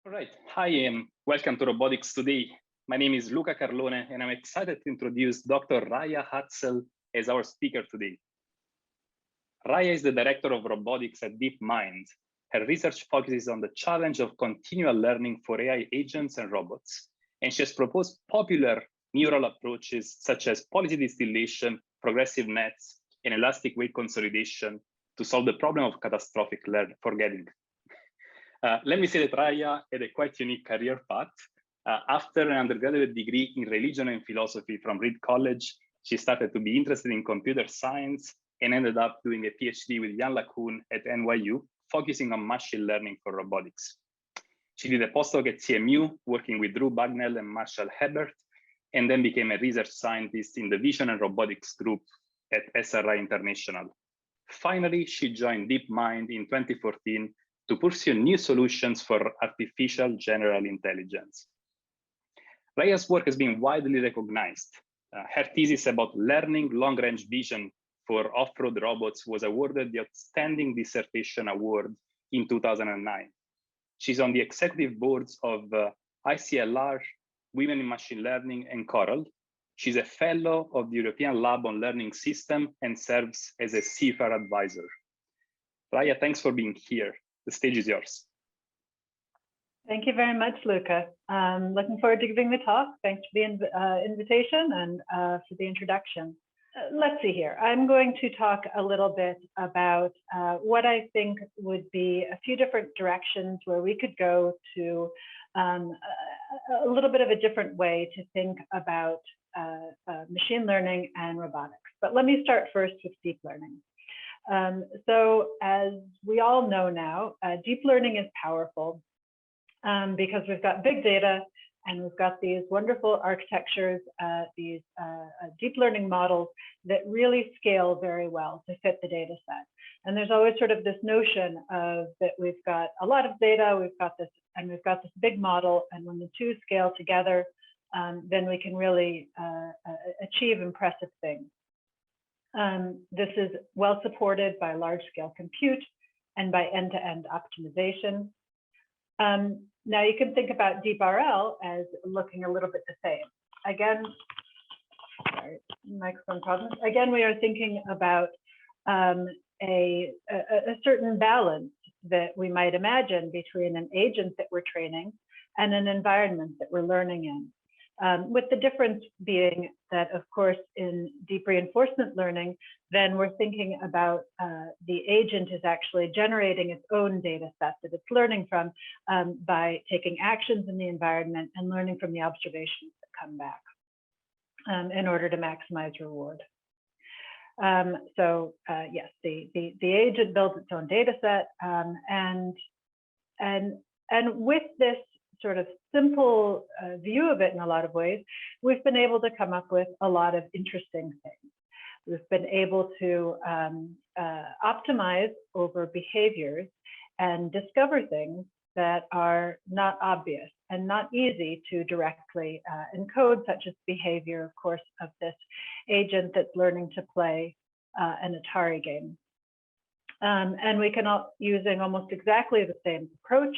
All right. Hi, and welcome to Robotics Today. My name is Luca Carlone, and I'm excited to introduce Dr. Raia Hadsell as our speaker today. Raia is the Director of Robotics at DeepMind. Her research focuses on the challenge of continual learning for AI agents and robots, and she has proposed popular neural approaches such as policy distillation, progressive nets, and elastic weight consolidation to solve the problem of catastrophic forgetting. Let me say that Raia had a quite unique career path. After an undergraduate degree in religion and philosophy from Reed College, she started to be interested in computer science and ended up doing a PhD with Jan LeCun at NYU, focusing on machine learning for robotics. She did a postdoc at CMU, working with Drew Bagnell and Marshall Hebert, and then became a research scientist in the Vision and Robotics group at SRI International. Finally, she joined DeepMind in 2014 to pursue new solutions for artificial general intelligence. Raia's work has been widely recognized. Her thesis about learning long-range vision for off-road robots was awarded the Outstanding Dissertation Award in 2009. She's on the executive boards of ICLR, Women in Machine Learning, and CoRL. She's a fellow of the European Lab on Learning System and serves as a CIFAR advisor. Raia, thanks for being here. The stage is yours. Thank you very much, Luca. Looking forward to giving the talk. Thanks for the invitation and for the introduction. Let's see here. I'm going to talk a little bit about what I think would be a few different directions where we could go to a little bit of a different way to think about machine learning and robotics. But let me start first with deep learning. So as we all know now, deep learning is powerful because we've got big data and we've got these wonderful architectures, these deep learning models that really scale very well to fit the data set. And there's always sort of this notion of that we've got a lot of data, we've got this big model, and when the two scale together, then we can really achieve impressive things. This is well supported by large-scale compute and by end-to-end optimization. Now you can think about DeepRL as looking a little bit the same. Again, sorry, microphone problems. Again, we are thinking about a certain balance that we might imagine between an agent that we're training and an environment that we're learning in. With the difference being that, of course, in deep reinforcement learning, then we're thinking about the agent is actually generating its own data set that it's learning from by taking actions in the environment and learning from the observations that come back in order to maximize reward. Yes, the agent builds its own data set, and with this sort of simple view of it in a lot of ways, we've been able to come up with a lot of interesting things. We've been able to optimize over behaviors and discover things that are not obvious and not easy to directly encode, such as behavior, of course, of this agent that's learning to play an Atari game. And we can, using almost exactly the same approach,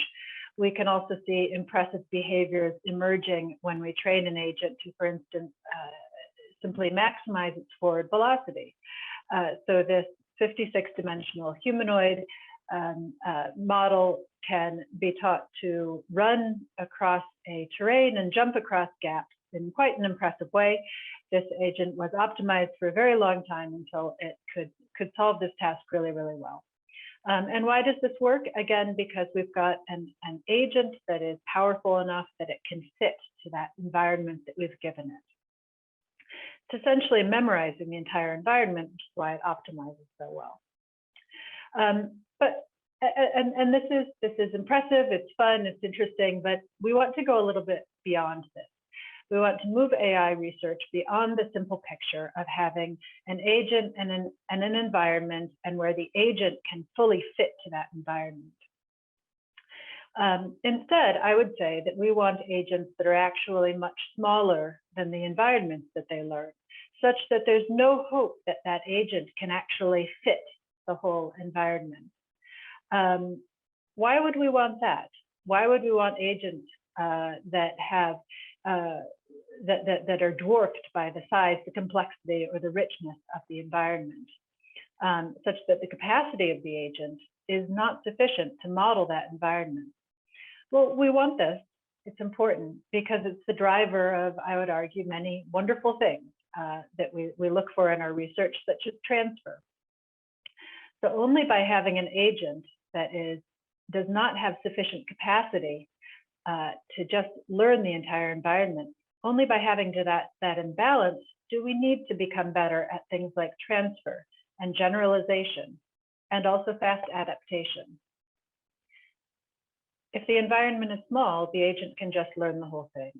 we can also see impressive behaviors emerging when we train an agent to, for instance, simply maximize its forward velocity. So this 56-dimensional humanoid model can be taught to run across a terrain and jump across gaps in quite an impressive way. This agent was optimized for a very long time until it could solve this task really, really well. And why does this work? Again, because we've got an agent that is powerful enough that it can fit to that environment that we've given it. It's essentially memorizing the entire environment, which is why it optimizes so well. This is impressive, it's fun, it's interesting, but we want to go a little bit beyond this. We want to move AI research beyond the simple picture of having an agent and an environment, and where the agent can fully fit to that environment. Instead, I would say that we want agents that are actually much smaller than the environments that they learn, such that there's no hope that that agent can actually fit the whole environment. Why would we want that? Why would we want agents that have that are dwarfed by the size, the complexity, or the richness of the environment, such that the capacity of the agent is not sufficient to model that environment? Well, we want this. It's important because it's the driver of, I would argue, many wonderful things that we look for in our research, such as transfer. So only by having an agent that does not have sufficient capacity to just learn the entire environment, only by having that imbalance do we need to become better at things like transfer and generalization, and also fast adaptation. If the environment is small, the agent can just learn the whole thing.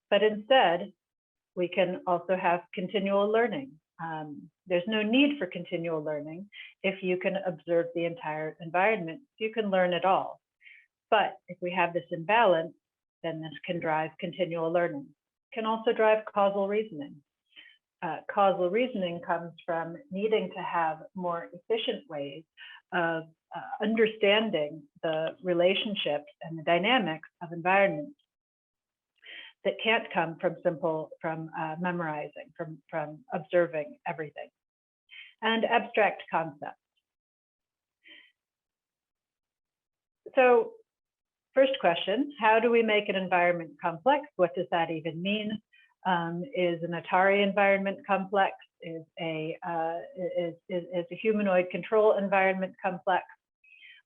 But instead, we can also have continual learning. There's no need for continual learning if you can observe the entire environment. You can learn it all. But if we have this imbalance, then this can drive continual learning. It can also drive causal reasoning. Causal reasoning comes from needing to have more efficient ways of understanding the relationships and the dynamics of environments that can't come from memorizing, from observing everything. And abstract concepts. So first question, how do we make an environment complex? What does that even mean? Is an Atari environment complex? Is a humanoid control environment complex?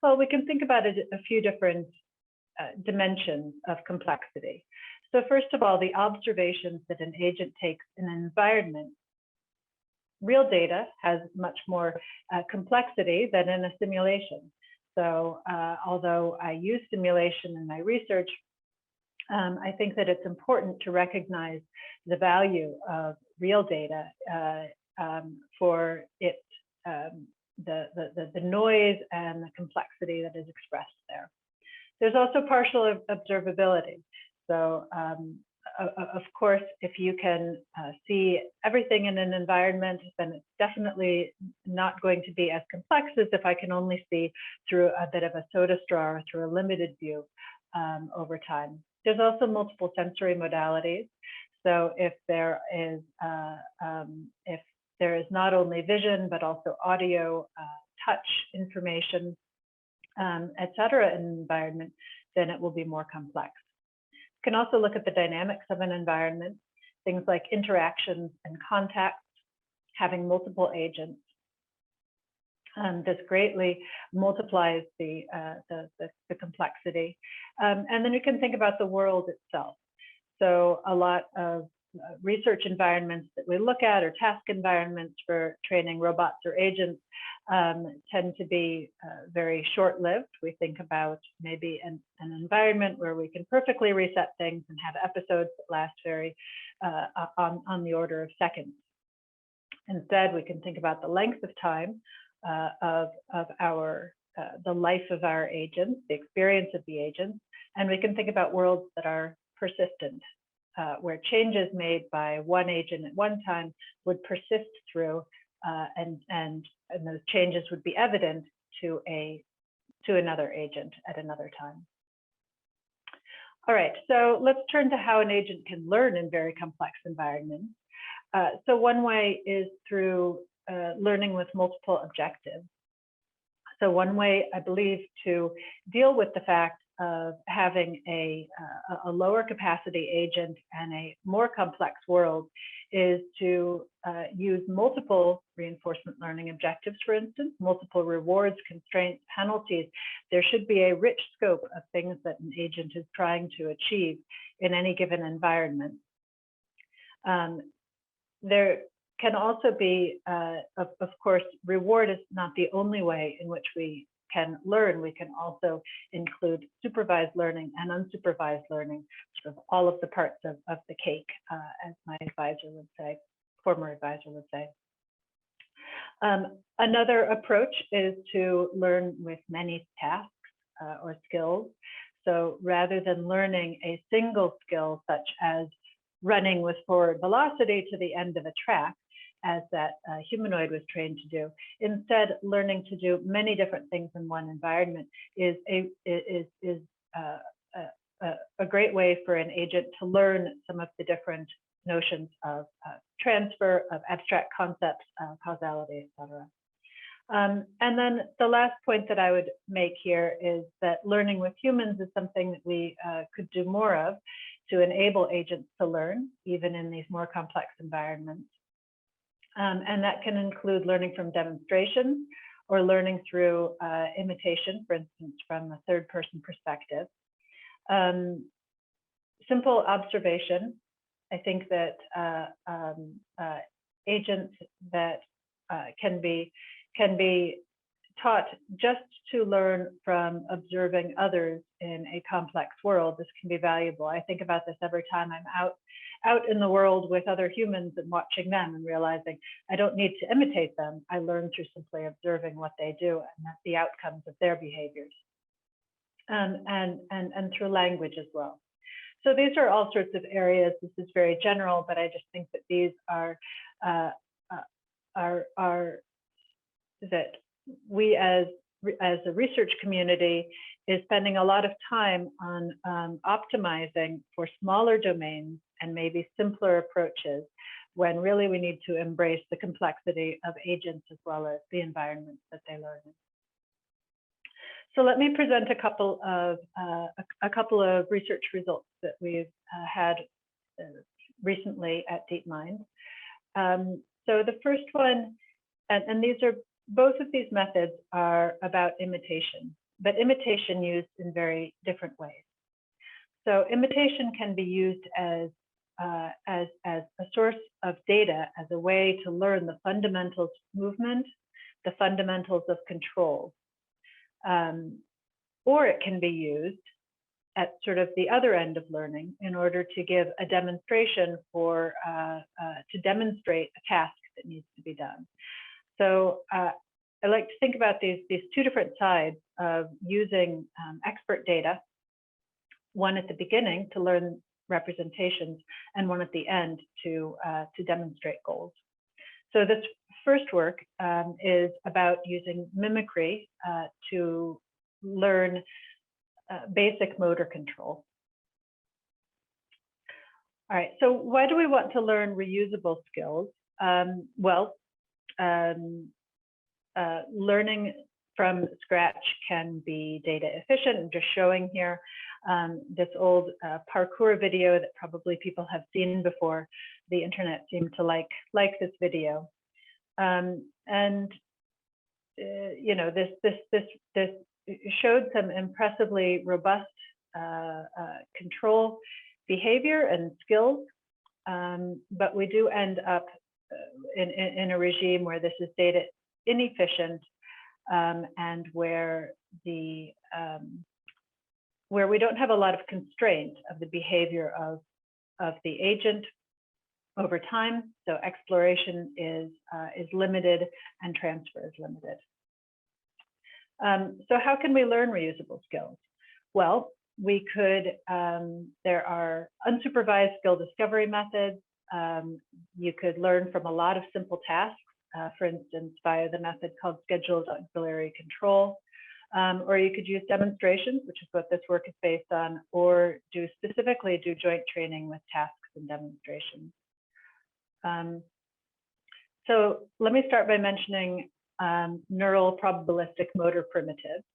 Well, we can think about it a few different dimensions of complexity. So first of all, the observations that an agent takes in an environment. Real data has much more complexity than in a simulation. So although I use simulation in my research, I think that it's important to recognize the value of real data for its the noise and the complexity that is expressed there. There's also partial observability. So of course, if you can see everything in an environment, then it's definitely not going to be as complex as if I can only see through a bit of a soda straw or through a limited view over time. There's also multiple sensory modalities. So if there is not only vision, but also audio, touch information, et cetera, in an environment, then it will be more complex. You can also look at the dynamics of an environment, things like interactions and contacts, having multiple agents. This greatly multiplies the complexity. And then we can think about the world itself. So a lot of research environments that we look at, or task environments for training robots or agents, tend to be very short-lived. We think about maybe an environment where we can perfectly reset things and have episodes that last very on the order of seconds. Instead, we can think about the length of time of the life of our agents, the experience of the agents, and we can think about worlds that are persistent, where changes made by one agent at one time would persist through, and those changes would be evident to another agent at another time. All right, so let's turn to how an agent can learn in very complex environments. So one way is through learning with multiple objectives. So one way, I believe, to deal with the fact of having a lower capacity agent and a more complex world is to use multiple reinforcement learning objectives, for instance, multiple rewards, constraints, penalties. There should be a rich scope of things that an agent is trying to achieve in any given environment. There can also be, of course, reward is not the only way in which we can learn. We can also include supervised learning and unsupervised learning, sort of all of the parts of the cake, as my advisor would say, former advisor would say. Another approach is to learn with many tasks or skills. So rather than learning a single skill, such as running with forward velocity to the end of a track, as that humanoid was trained to do. Instead, learning to do many different things in one environment is a great way for an agent to learn some of the different notions of transfer, of abstract concepts, causality, etc. And then the last point that I would make here is that learning with humans is something that we could do more of to enable agents to learn, even in these more complex environments. And that can include learning from demonstrations or learning through imitation, for instance, from a third-person perspective. Simple observation. I think that agents that can be taught just to learn from observing others in a complex world, this can be valuable. I think about this every time I'm out in the world with other humans and watching them and realizing I don't need to imitate them. I learn through simply observing what they do and the outcomes of their behaviors, and through language as well. So these are all sorts of areas. This is very general, but I just think that these are that we as a research community is spending a lot of time on optimizing for smaller domains and maybe simpler approaches, when really we need to embrace the complexity of agents as well as the environments that they learn in. So let me present a couple of research results that we've had recently at DeepMind. So the first one, and these are, both of these methods are about imitation, but imitation used in very different ways. So imitation can be used as a source of data, as a way to learn the fundamentals of movement, the fundamentals of control. Or it can be used at sort of the other end of learning in order to give a demonstration for, to demonstrate a task that needs to be done. So I like to think about these two different sides of using expert data, one at the beginning to learn representations and one at the end to demonstrate goals. So this first work is about using mimicry to learn basic motor control. All right, so why do we want to learn reusable skills? Learning from scratch can be data efficient. I'm just showing here this old parkour video that probably people have seen before. The internet seemed to like this video, you know, this showed some impressively robust control behavior and skills, but we do end up in a regime where this is data inefficient, and where we don't have a lot of constraint of the behavior of the agent over time. So exploration is limited and transfer is limited. So how can we learn reusable skills? Well, we could, there are unsupervised skill discovery methods. You could learn from a lot of simple tasks, for instance, via the method called scheduled auxiliary control. Or you could use demonstrations, which is what this work is based on, or specifically do joint training with tasks and demonstrations. So let me start by mentioning neural probabilistic motor primitives.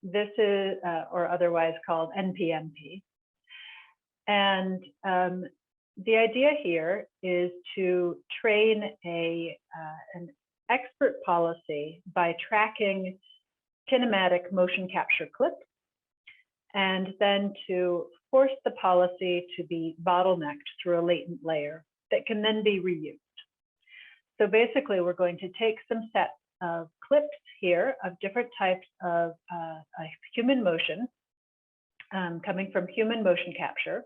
This is, or otherwise called NPMP. And the idea here is to train an expert policy by tracking kinematic motion capture clips, and then to force the policy to be bottlenecked through a latent layer that can then be reused. So basically, we're going to take some sets of clips here of different types of human motion, coming from human motion capture.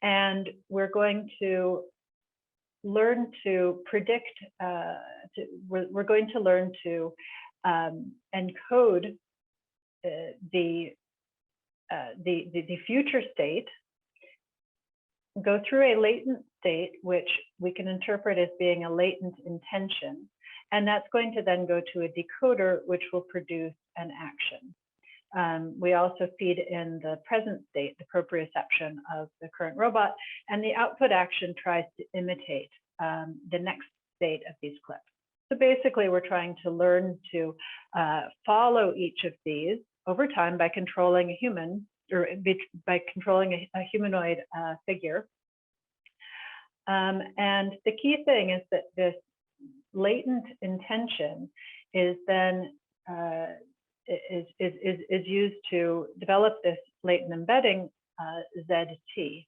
And we're going to learn to predict, we're going to learn to encode the future state go through a latent state, which we can interpret as being a latent intention. And that's going to then go to a decoder, which will produce an action. We also feed in the present state, the proprioception of the current robot, and the output action tries to imitate the next state of these clips. So basically, we're trying to learn to follow each of these over time by controlling a human, or by controlling a humanoid figure. And the key thing is that this latent intention is then is used to develop this latent embedding ZT.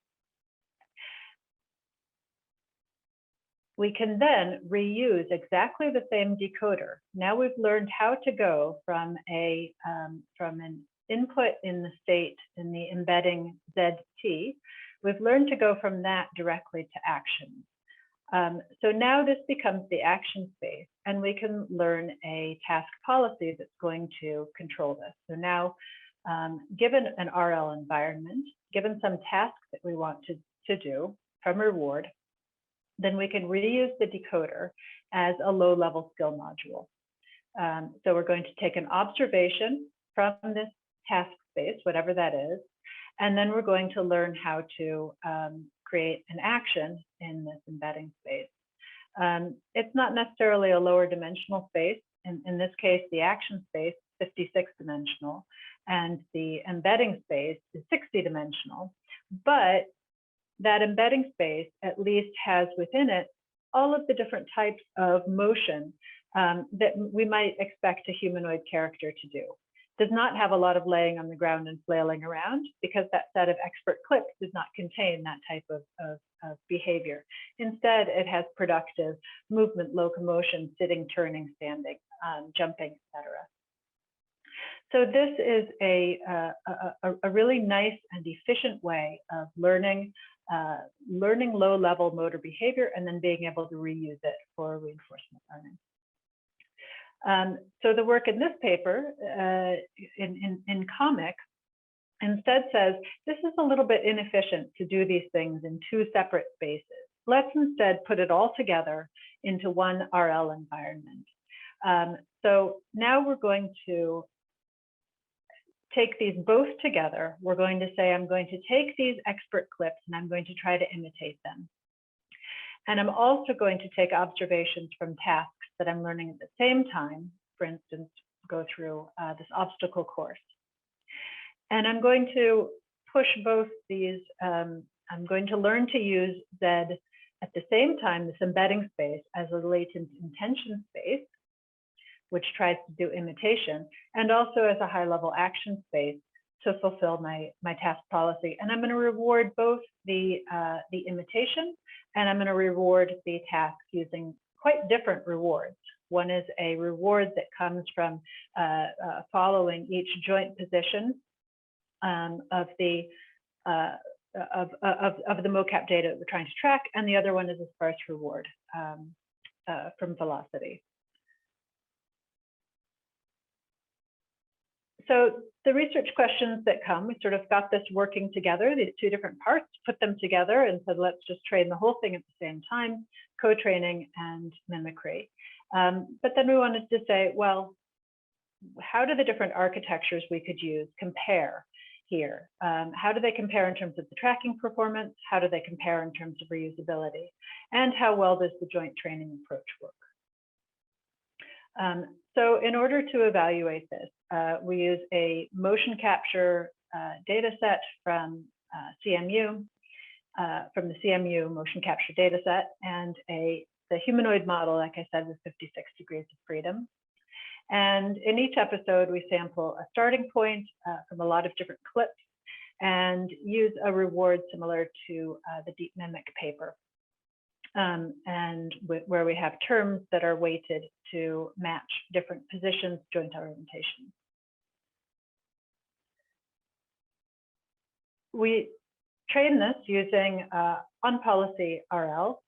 We can then reuse exactly the same decoder. Now we've learned how to go from an input in the state in the embedding ZT. We've learned to go from that directly to actions. So now this becomes the action space, and we can learn a task policy that's going to control this. So now, given an RL environment, given some tasks that we want to do from reward, then we can reuse the decoder as a low-level skill module. So we're going to take an observation from this task space, whatever that is, and then we're going to learn how to create an action in this embedding space. It's not necessarily a lower dimensional space. In this case, the action space is 56 dimensional, and the embedding space is 60 dimensional. But that embedding space at least has within it all of the different types of motion that we might expect a humanoid character to do. Does not have a lot of laying on the ground and flailing around, because that set of expert clips does not contain that type of behavior. Instead, it has productive movement, locomotion, sitting, turning, standing, jumping, etc. So this is a really nice and efficient way of learning low-level motor behavior and then being able to reuse it for reinforcement learning. So the work in this paper, in comic, instead says, this is a little bit inefficient to do these things in two separate spaces. Let's instead put it all together into one RL environment. So now we're going to take these both together. We're going to say, I'm going to take these expert clips and I'm going to try to imitate them. And I'm also going to take observations from tasks that I'm learning at the same time, for instance, go through this obstacle course. And I'm going to push both these, I'm going to learn to use Z at the same time, this embedding space as a latent intention space, which tries to do imitation, and also as a high-level action space to fulfill my task policy. And I'm going to reward both the imitation, and I'm going to reward the task using quite different rewards. One is a reward that comes from following each joint position of the mocap data that we're trying to track, and the other one is a sparse reward from velocity. So the research questions that come, we sort of got this working together, these two different parts, put them together and said, let's just train the whole thing at the same time, co-training and mimicry. But then we wanted to say, well, how do the different architectures we could use compare here? How do they compare in terms of the tracking performance? How do they compare in terms of reusability? And how well does the joint training approach work? So in order to evaluate this, we use a motion capture data set from CMU, from the CMU motion capture data set, and the humanoid model, like I said, with 56 degrees of freedom. And in each episode, we sample a starting point from a lot of different clips and use a reward similar to the DeepMind paper. And where we have terms that are weighted to match different positions, joint orientation. We train this using on policy RL,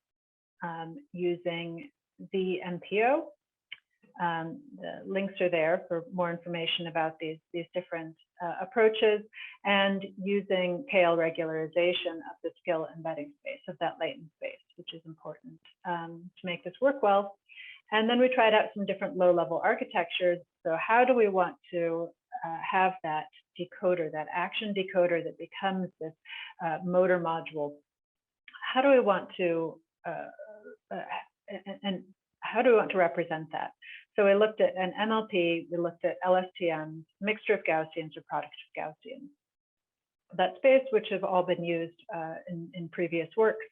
using the MPO. The links are there for more information about these different approaches, and using KL regularization of the skill embedding space, of that latent space, which is important to make this work well. And then we tried out some different low-level architectures. So how do we want to have that decoder, that action decoder that becomes this motor module? How do we want to, and how do we want to represent that? So we looked at an MLP, we looked at LSTMs, mixture of Gaussians or product of Gaussians. That space, which have all been used in previous works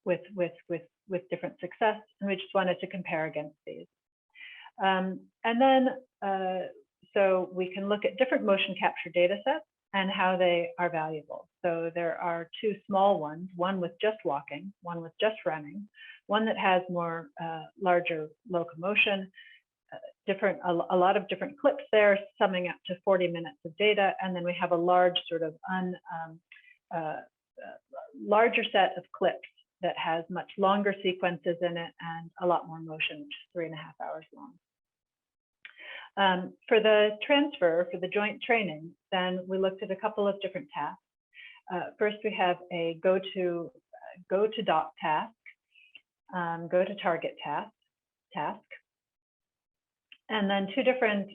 with different success, and we just wanted to compare against these. And then, so we can look at different motion capture data sets and how they are valuable. So there are two small ones, one with just walking, one with just running, one that has more larger locomotion, a lot of different clips there, summing up to 40 minutes of data. And then we have a large sort of larger set of clips that has much longer sequences in it and a lot more motion, which is 3.5 hours long. For the transfer, for the joint training, then we looked at a couple of different tasks. First, we have a go to dot task, go to target task, and then two different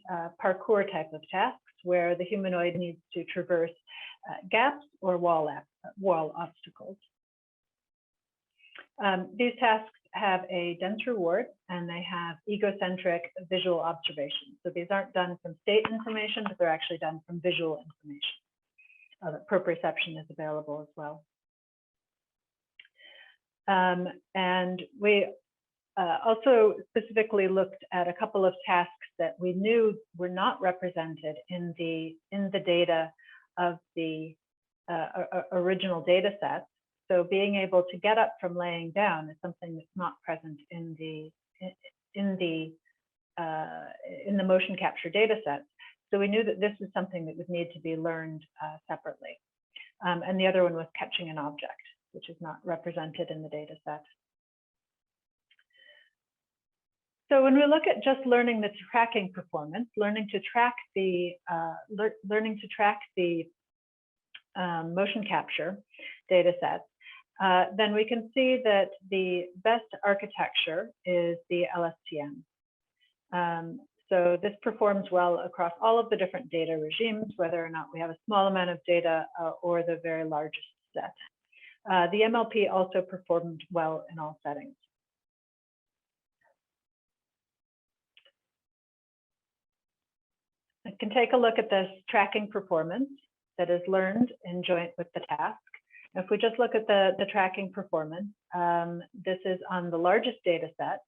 parkour type of tasks where the humanoid needs to traverse gaps or wall obstacles. These tasks have a dense reward and they have egocentric visual observations. So these aren't done from state information, but they're actually done from visual information. Proprioception is available as well. And we also specifically looked at a couple of tasks that we knew were not represented in the data of the original data sets. So being able to get up from laying down is something that's not present in the motion capture data sets. So we knew that this was something that would need to be learned separately. And the other one was catching an object, which is not represented in the data set. So when we look at just learning the tracking performance, learning to track the motion capture data sets, then we can see that the best architecture is the LSTM. So this performs well across all of the different data regimes, whether or not we have a small amount of data or the very largest set. The MLP also performed well in all settings. I can take a look at this tracking performance that is learned in joint with the task. If we just look at the tracking performance, this is on the largest data set,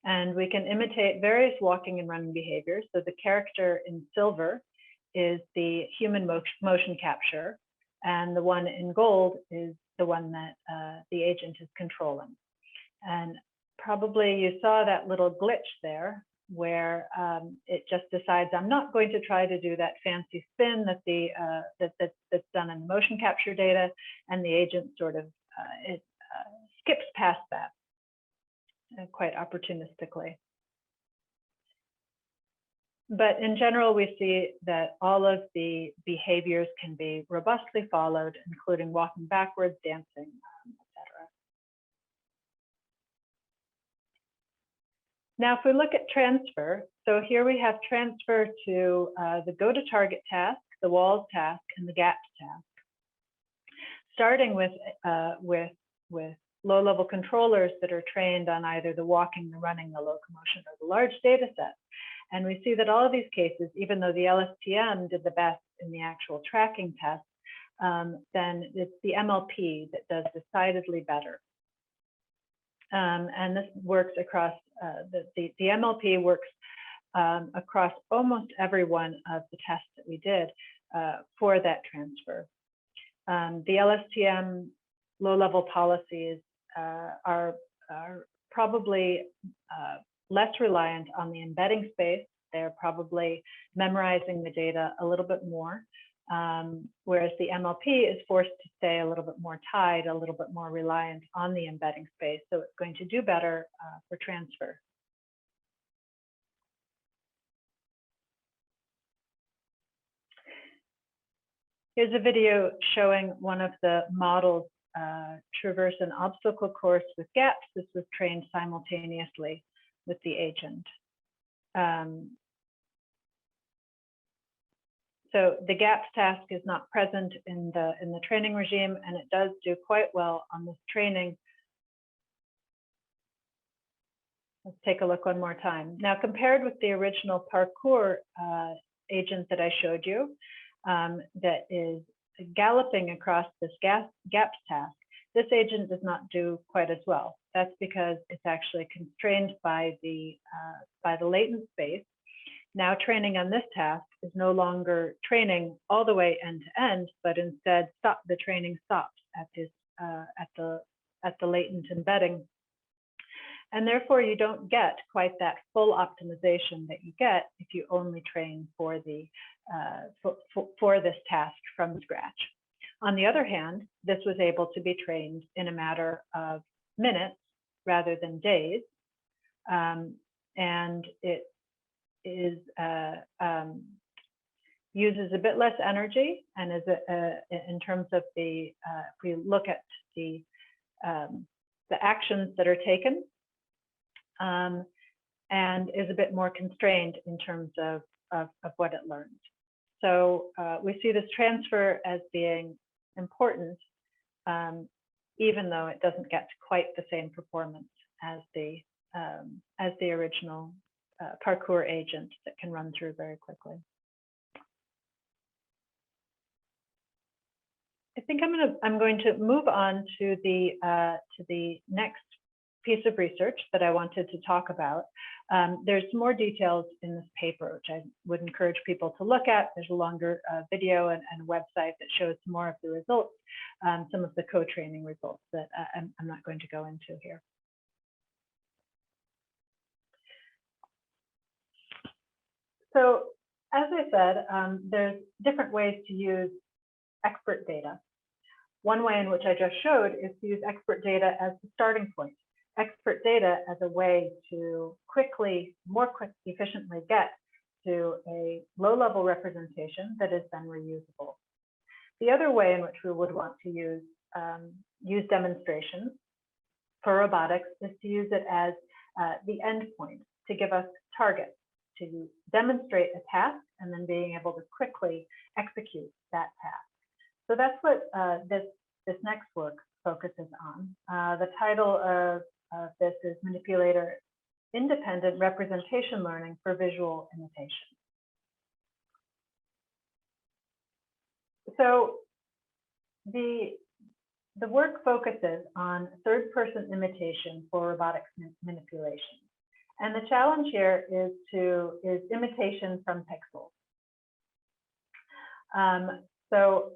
and we can imitate various walking and running behaviors. So the character in silver is the human motion capture, and the one in gold is the one that the agent is controlling. And probably you saw that little glitch there where it just decides I'm not going to try to do that fancy spin that that's done in motion capture data, and the agent sort of skips past that quite opportunistically. But in general, we see that all of the behaviors can be robustly followed, including walking backwards, dancing, etc. Now, if we look at transfer, so here we have transfer to the go to target task, the walls task, and the gaps task. Starting with low-level controllers that are trained on either the walking, the running, the locomotion, or the large data set. And we see that all of these cases, even though the LSTM did the best in the actual tracking test, then it's the MLP that does decidedly better. And this works across, the MLP works across almost every one of the tests that we did for that transfer. The LSTM low-level policies are probably less reliant on the embedding space. They're probably memorizing the data a little bit more, whereas the MLP is forced to stay a little bit more tied, a little bit more reliant on the embedding space. So it's going to do better for transfer. Here's a video showing one of the models traverse an obstacle course with gaps. This was trained simultaneously with the agent. So the gaps task is not present in the training regime, and it does do quite well on this training. Let's take a look one more time. Now, compared with the original parkour agent that I showed you, that is galloping across this gaps task, this agent does not do quite as well. That's because it's actually constrained by the latent space. Now, training on this task is no longer training all the way end to end, but instead the training stops at this at the latent embedding. And therefore, you don't get quite that full optimization that you get if you only train for the for this task from scratch. On the other hand, this was able to be trained in a matter of minutes rather than days, and it is uses a bit less energy, and is in terms of the if we look at the actions that are taken, and is a bit more constrained in terms of what it learned. So we see this transfer as being important, even though it doesn't get quite the same performance as the original parkour agent that can run through very quickly. I think I'm going to move on to the next piece of research that I wanted to talk about. There's more details in this paper, which I would encourage people to look at. There's a longer video and a website that shows more of the results, some of the co-training results that I'm not going to go into here. So, as I said, there's different ways to use expert data. One way in which I just showed is to use expert data as the starting point. Expert data as a way to more quickly, efficiently get to a low-level representation that is then reusable. The other way in which we would want to use demonstrations for robotics is to use it as the endpoint to give us targets, to demonstrate a task and then being able to quickly execute that task. So that's what this next work focuses on. The title of this is Manipulator Independent Representation Learning for Visual Imitation. So the work focuses on third-person imitation for robotics manipulation. And the challenge here is imitation from pixels. So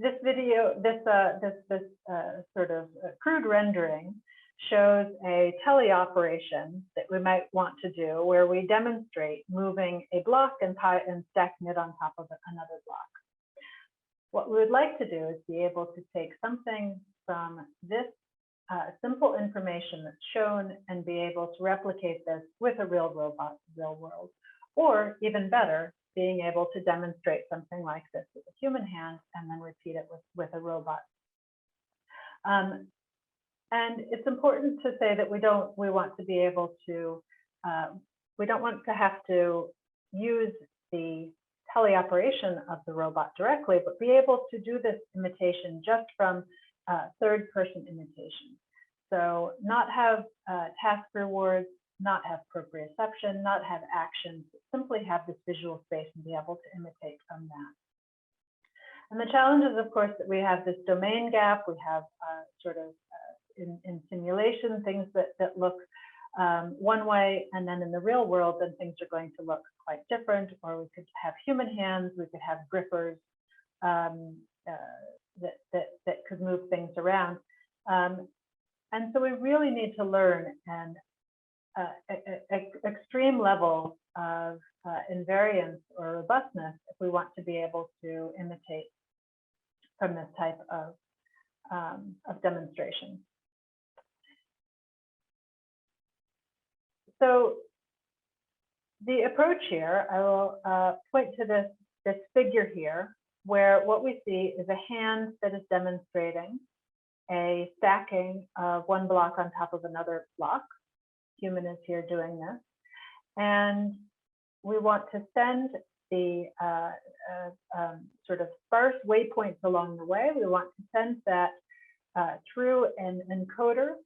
this video, this sort of crude rendering shows a teleoperation that we might want to do, where we demonstrate moving a block and stacking it on top of another block. What we would like to do is be able to take something from this simple information that's shown and be able to replicate this with a real robot, real world, or even better, being able to demonstrate something like this with a human hand and then repeat it with a robot. And it's important to say that we want to be able to, we don't want to have to use the teleoperation of the robot directly, but be able to do this imitation just from third-person imitation. So not have task rewards, not have proprioception, not have actions, simply have this visual space and be able to imitate from that. And the challenge is, of course, that we have this domain gap. We have sort of in simulation things that look one way, and then in the real world, then things are going to look quite different. Or we could have human hands, we could have grippers that could move things around. And so we really need to learn an extreme level of invariance or robustness if we want to be able to imitate from this type of demonstration. So the approach here, I will point to this this figure here, where what we see is a hand that is demonstrating a stacking of one block on top of another block. Human is here doing this. And we want to send the sort of sparse waypoints along the way. We want to send that through an encoder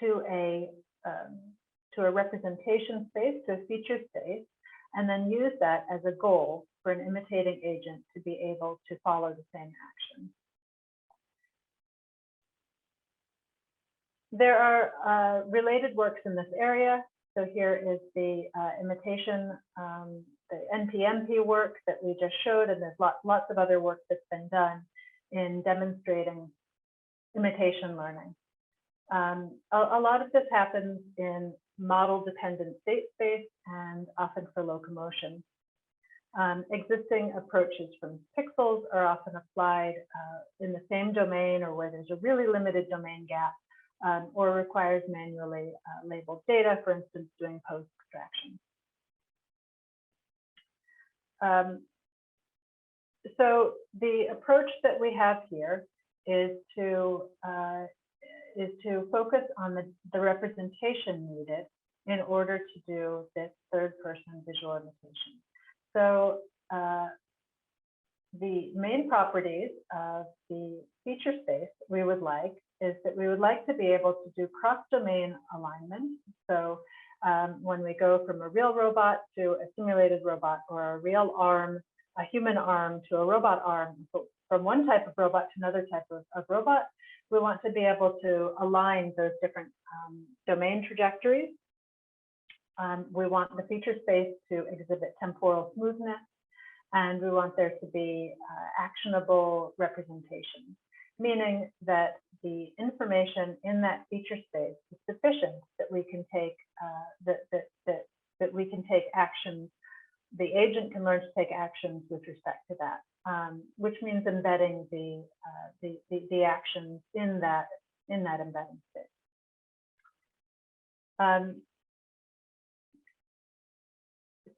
to a representation space, to a feature space, and then use that as a goal for an imitating agent to be able to follow the same action. There are related works in this area. So here is the imitation, the NPMP work that we just showed, and there's lots of other work that's been done in demonstrating imitation learning. A lot of this happens in model-dependent state space and often for locomotion. Existing approaches from pixels are often applied in the same domain or where there's a really limited domain gap, or requires manually labeled data, for instance, doing post extraction. So the approach that we have here is to focus on the representation needed in order to do this third-person visual imitation. So the main properties of the feature space we would like is that we would like to be able to do cross-domain alignment. So when we go from a real robot to a simulated robot, or a real arm, a human arm to a robot arm, from one type of robot to another type of robot, we want to be able to align those different domain trajectories. We want the feature space to exhibit temporal smoothness, and we want there to be actionable representation, meaning that the information in that feature space is sufficient that we can take that we can take actions. The agent can learn to take actions with respect to that, which means embedding the actions in that embedding space.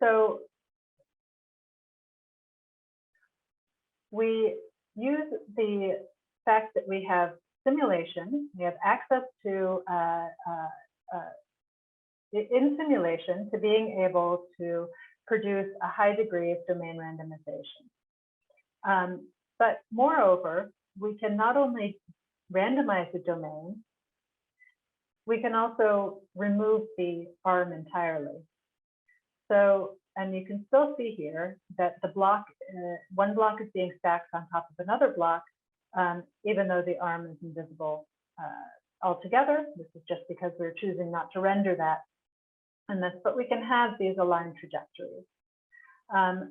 So we use the fact that we have simulation, we have access to, in simulation, to being able to produce a high degree of domain randomization. But moreover, we can not only randomize the domain, we can also remove the arm entirely. So, and you can still see here that the block, one block is being stacked on top of another block, even though the arm is invisible altogether. This is just because we're choosing not to render that in this, but we can have these aligned trajectories.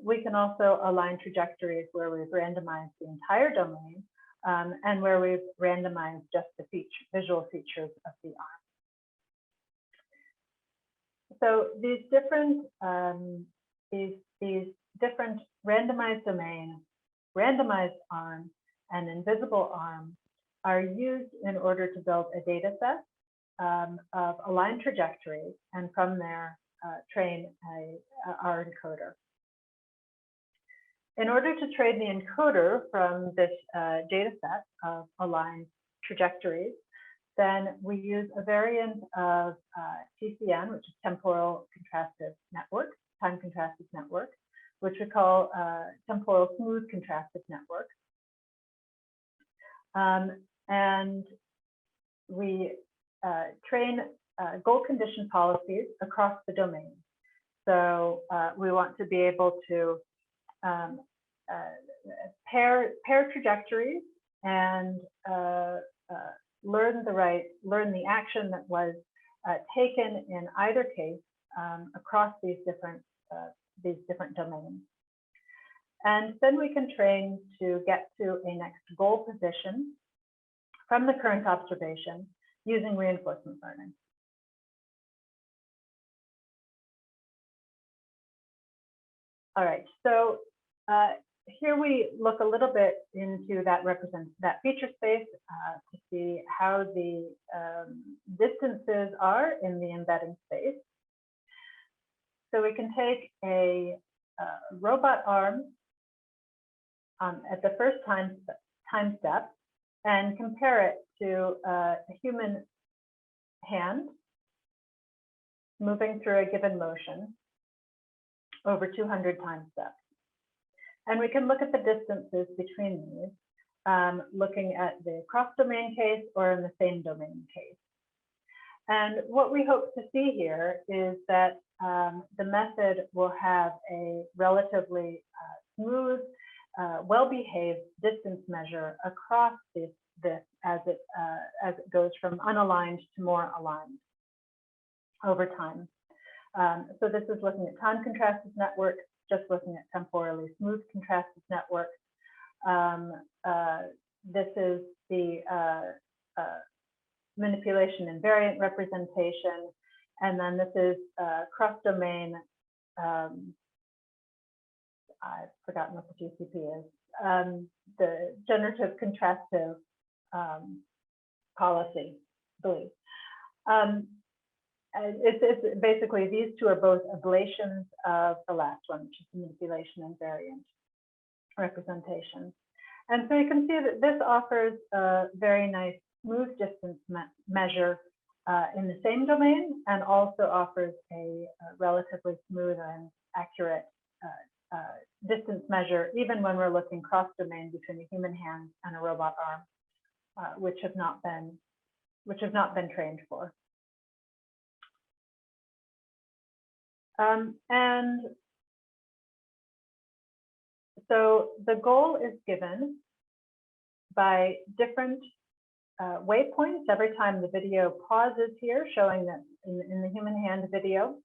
We can also align trajectories where we've randomized the entire domain and where we've randomized just the visual features of the arm. So these different randomized domain, randomized arm, and invisible arm are used in order to build a data set of aligned trajectories, and from there train our encoder. In order to train the encoder from this data set of aligned trajectories, then we use a variant of TCN, which is temporal contrastive network, time contrastive network, which we call temporal smooth contrastive network. And we train goal condition policies across the domain. So we want to be able to pair trajectories and learn the action that was taken in either case across these different domains. And then we can train to get to a next goal position from the current observation using reinforcement learning. All right, so here we look a little bit into that feature space to see how the distances are in the embedding space. So we can take a robot arm at the first time step and compare it to a human hand moving through a given motion over 200 time steps. And we can look at the distances between these, looking at the cross-domain case or in the same domain case. And what we hope to see here is that the method will have a relatively smooth, well-behaved distance measure across this as it goes from unaligned to more aligned over time. So this is looking at time contrasted networks, just looking at temporally smooth contrasted networks. This is the manipulation invariant representation, and then this is cross-domain. I've forgotten what the GCP is. The generative contrastive policy, I believe. It's basically these two are both ablations of the last one, which is the manipulation invariant representation. And so you can see that this offers a very nice smooth distance measure in the same domain, and also offers a relatively smooth and accurate distance measure, even when we're looking cross-domain between a human hand and a robot arm, which have not been trained for. And so the goal is given by different waypoints every time the video pauses here, showing that in the human hand video.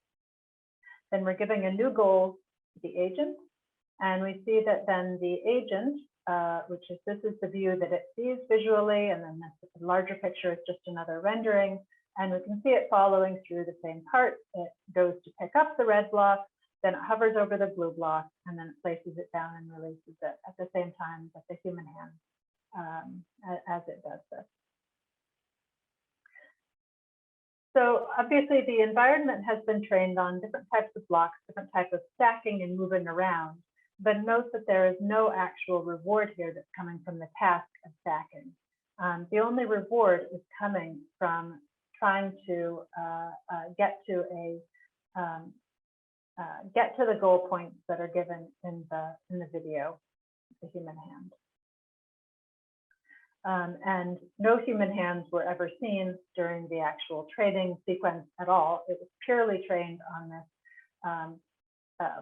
Then we're giving a new goal to the agent. And we see that then the agent, this is the view that it sees visually, and then this larger picture is just another rendering. And we can see it following through the same part. It goes to pick up the red block, then it hovers over the blue block, and then it places it down and releases it at the same time that the human hand as it does this. So obviously the environment has been trained on different types of blocks, different types of stacking and moving around, but note that there is no actual reward here that's coming from the task of stacking. The only reward is coming from trying to get to the goal points that are given in the video, the human hand. And no human hands were ever seen during the actual training sequence at all. It was purely trained on this,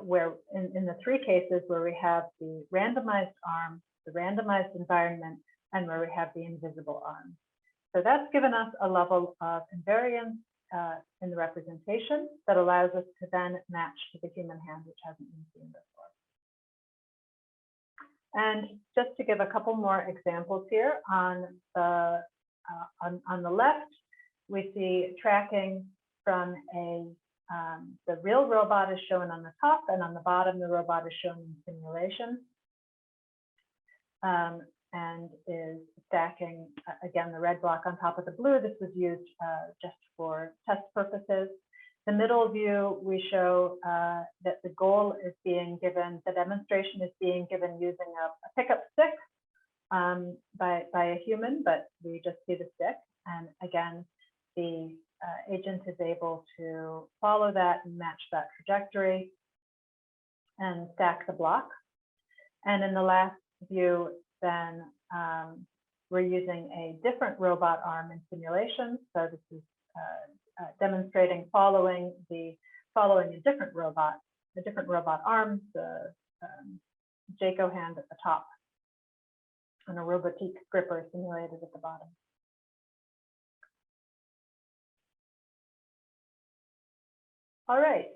where in the three cases where we have the randomized arm, the randomized environment, and where we have the invisible arm. So that's given us a level of invariance in the representation that allows us to then match to the human hand, which hasn't been seen before. And just to give a couple more examples here, on the left, we see tracking from the real robot is shown on the top, and on the bottom, the robot is shown in simulation. And is stacking, again, the red block on top of the blue. This was used just for test purposes. The middle view, we show that the goal is being given, the demonstration is being given using a pickup stick by a human, but we just see the stick. And again, the agent is able to follow that and match that trajectory and stack the block. And in the last view, then we're using a different robot arm in simulation. So this is demonstrating following a different robot arm, the JACO hand at the top, and a robotic gripper simulated at the bottom. All right.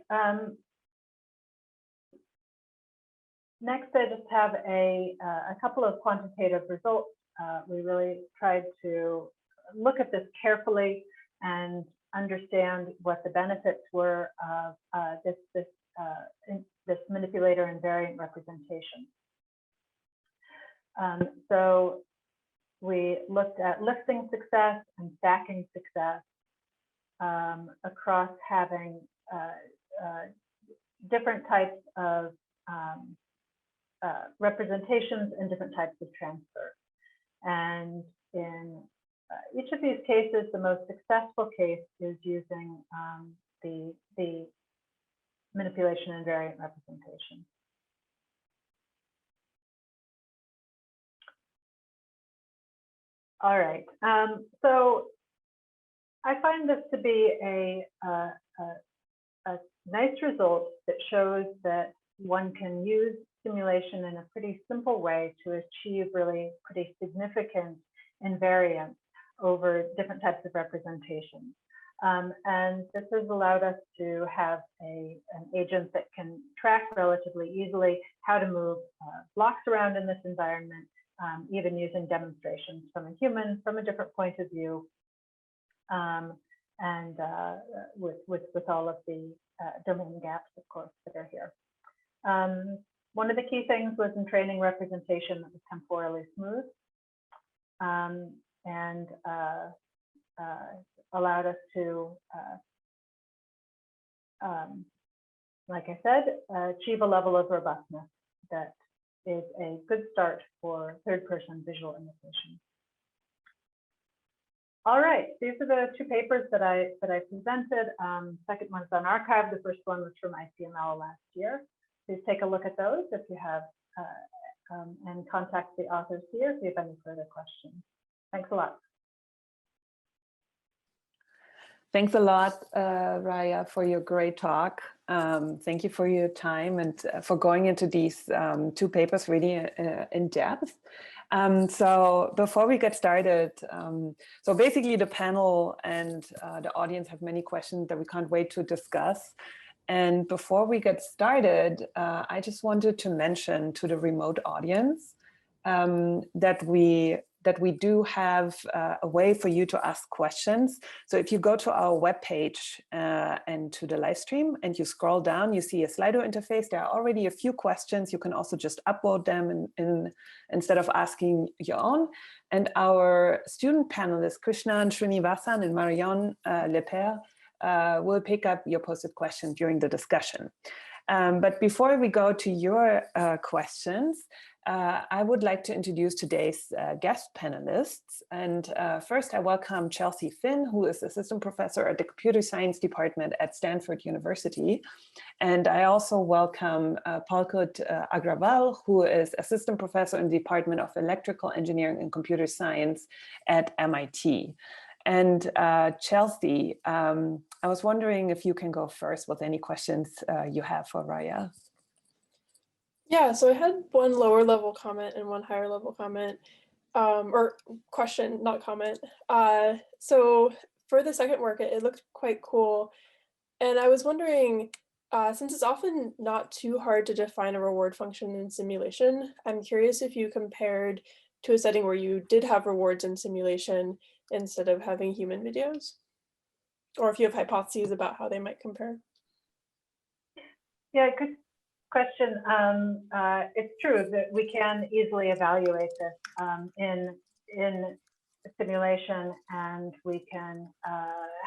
Next, I just have a couple of quantitative results. We really tried to look at this carefully and understand what the benefits were of this manipulator invariant representation. So we looked at lifting success and stacking success across having different types of representations and different types of transfer. And in each of these cases, the most successful case is using the manipulation and variant representation. All right, so I find this to be a nice result that shows that one can use simulation in a pretty simple way to achieve really pretty significant invariance over different types of representations. And this has allowed us to have an agent that can track relatively easily how to move blocks around in this environment, even using demonstrations from a human, from a different point of view, and with all of the domain gaps, of course, that are here. One of the key things was in training representation that was temporally smooth, and allowed us to, like I said, achieve a level of robustness that is a good start for third-person visual imitation. All right, these are the two papers that I presented. Second one's on arXiv. The first one was from ICLR last year. Please take a look at those if you have, and contact the authors here if you have any further questions. Thanks a lot. Thanks a lot, Raia, for your great talk. Thank you for your time and for going into these two papers really in depth. So before we get started, so basically the panel and the audience have many questions that we can't wait to discuss. And before we get started, I just wanted to mention to the remote audience that we do have a way for you to ask questions. So if you go to our webpage and to the live stream and you scroll down, you see a Slido interface. There are already a few questions. You can also just upload them instead of asking your own. And our student panelists, Krishnan Srinivasan and Marion Lepere, will pick up your posted question during the discussion. But before we go to your questions, I would like to introduce today's guest panelists. And first, I welcome Chelsea Finn, who is Assistant Professor at the Computer Science Department at Stanford University. And I also welcome Palkut Agrawal, who is Assistant Professor in the Department of Electrical Engineering and Computer Science at MIT. And Chelsea, I was wondering if you can go first with any questions you have for Raia. Yeah, so I had one lower level comment and one higher level comment, or question, not comment. So for the second work, it looked quite cool. And I was wondering, since it's often not too hard to define a reward function in simulation, I'm curious if you compared to a setting where you did have rewards in simulation instead of having human videos, or if you have hypotheses about how they might compare. Yeah, good question. It's true that we can easily evaluate this in simulation, and we can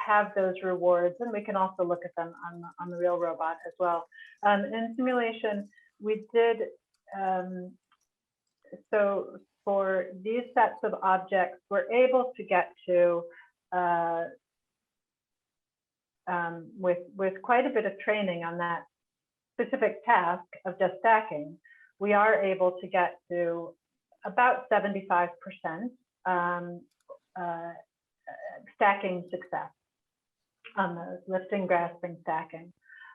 have those rewards, and we can also look at them on the real robot as well. In simulation, we did, so for these sets of objects, we're able to get to, with quite a bit of training on that specific task of just stacking, we are able to get to about 75% stacking success on those, lifting, grasping, stacking.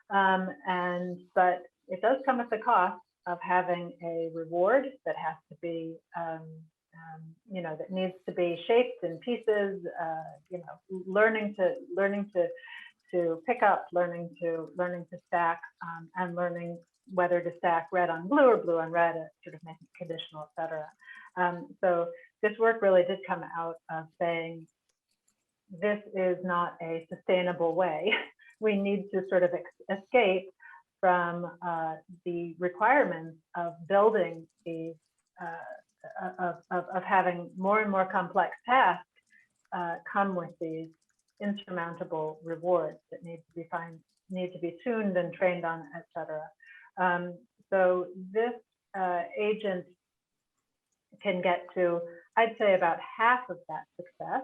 But it does come at the cost of having a reward that has to be, you know, that needs to be shaped in pieces, you know, learning to pick up, learning to stack, and learning whether to stack red on blue or blue on red, sort of making conditional, et cetera. So this work really did come out of saying, this is not a sustainable way. We need to sort of escape from the requirements of building these, of having more and more complex tasks come with these insurmountable rewards that need to be tuned and trained on, et cetera. So this agent can get to, I'd say, about half of that success,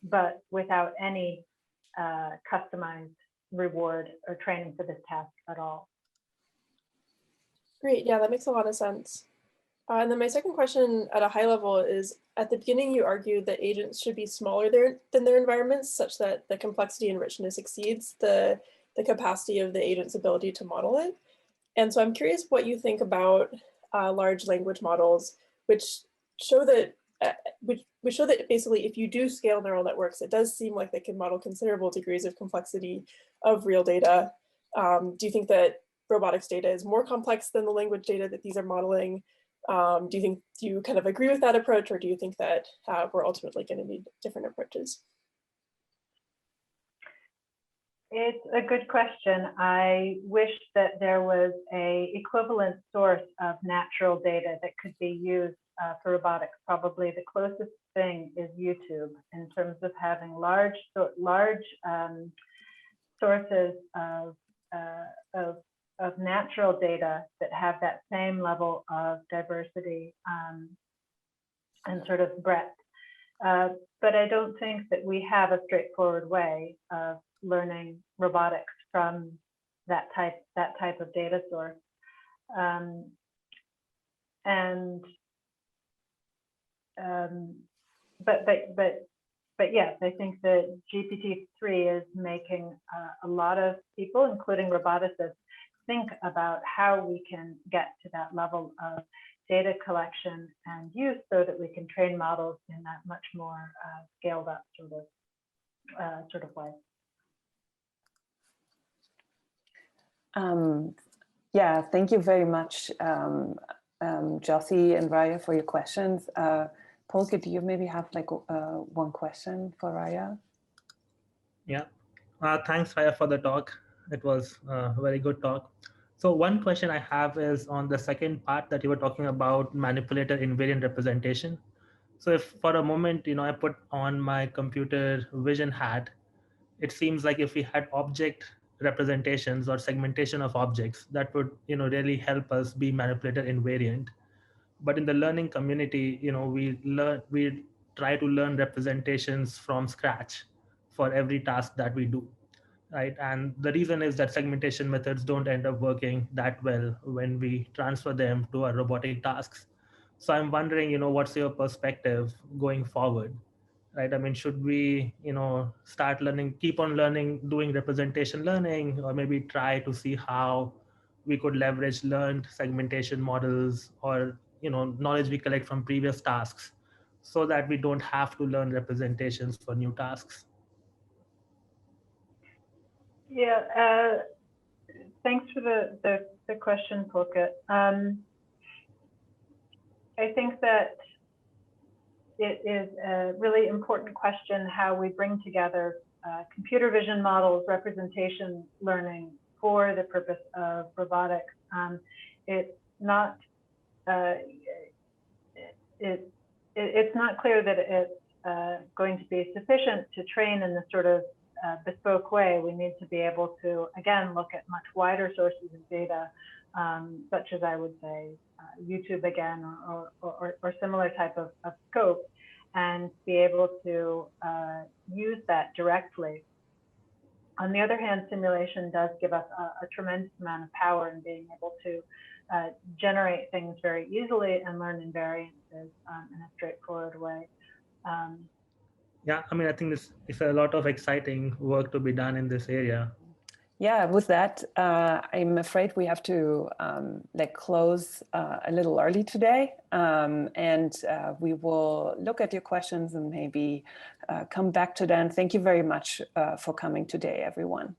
but without any customized reward or training for this task at all. Great, yeah, that makes a lot of sense. And then my second question at a high level is, at the beginning you argued that agents should be smaller than their environments such that the complexity and richness exceeds the capacity of the agent's ability to model it. And so I'm curious what you think about large language models, which show that basically if you do scale neural networks, it does seem like they can model considerable degrees of complexity of real data. Do you think that robotics data is more complex than the language data that these are modeling? Do you kind of agree with that approach, or do you think that we're ultimately going to need different approaches? It's a good question. I wish that there was an equivalent source of natural data that could be used for robotics. Probably the closest thing is YouTube in terms of having large sources of natural data that have that same level of diversity and sort of breadth. But I don't think that we have a straightforward way of learning robotics from that type of data source. But yes, I think that GPT-3 is making a lot of people, including roboticists, think about how we can get to that level of data collection and use so that we can train models in that much more scaled up sort of way. Yeah, thank you very much, Josie and Raia, for your questions. Polka, do you maybe have like one question for Raia? Yeah, thanks, Raia, for the talk. It was a very good talk. So one question I have is on the second part that you were talking about, manipulator invariant representation. So if for a moment, I put on my computer vision hat, it seems like if we had object representations or segmentation of objects, that would really help us be manipulator invariant. But in the learning community, we try to learn representations from scratch for every task that we do, right? And the reason is that segmentation methods don't end up working that well when we transfer them to our robotic tasks. So I'm wondering, what's your perspective going forward? Right? I mean, should we, start learning, keep on learning, doing representation learning, or maybe try to see how we could leverage learned segmentation models or, knowledge we collect from previous tasks so that we don't have to learn representations for new tasks? Yeah, thanks for the question, Polka. I think that it is a really important question how we bring together computer vision models, representation learning for the purpose of robotics. It's not it's not clear that it's going to be sufficient to train in this sort of bespoke way. We need to be able to, again, look at much wider sources of data, such as I would say YouTube again, or similar type of scope, and be able to use that directly. On the other hand, simulation does give us a tremendous amount of power in being able to generate things very easily and learn invariances in a straightforward way. Yeah, I mean, I think it's a lot of exciting work to be done in this area. Yeah, with that, I'm afraid we have to close a little early today, and we will look at your questions and maybe come back to them. Thank you very much for coming today, everyone.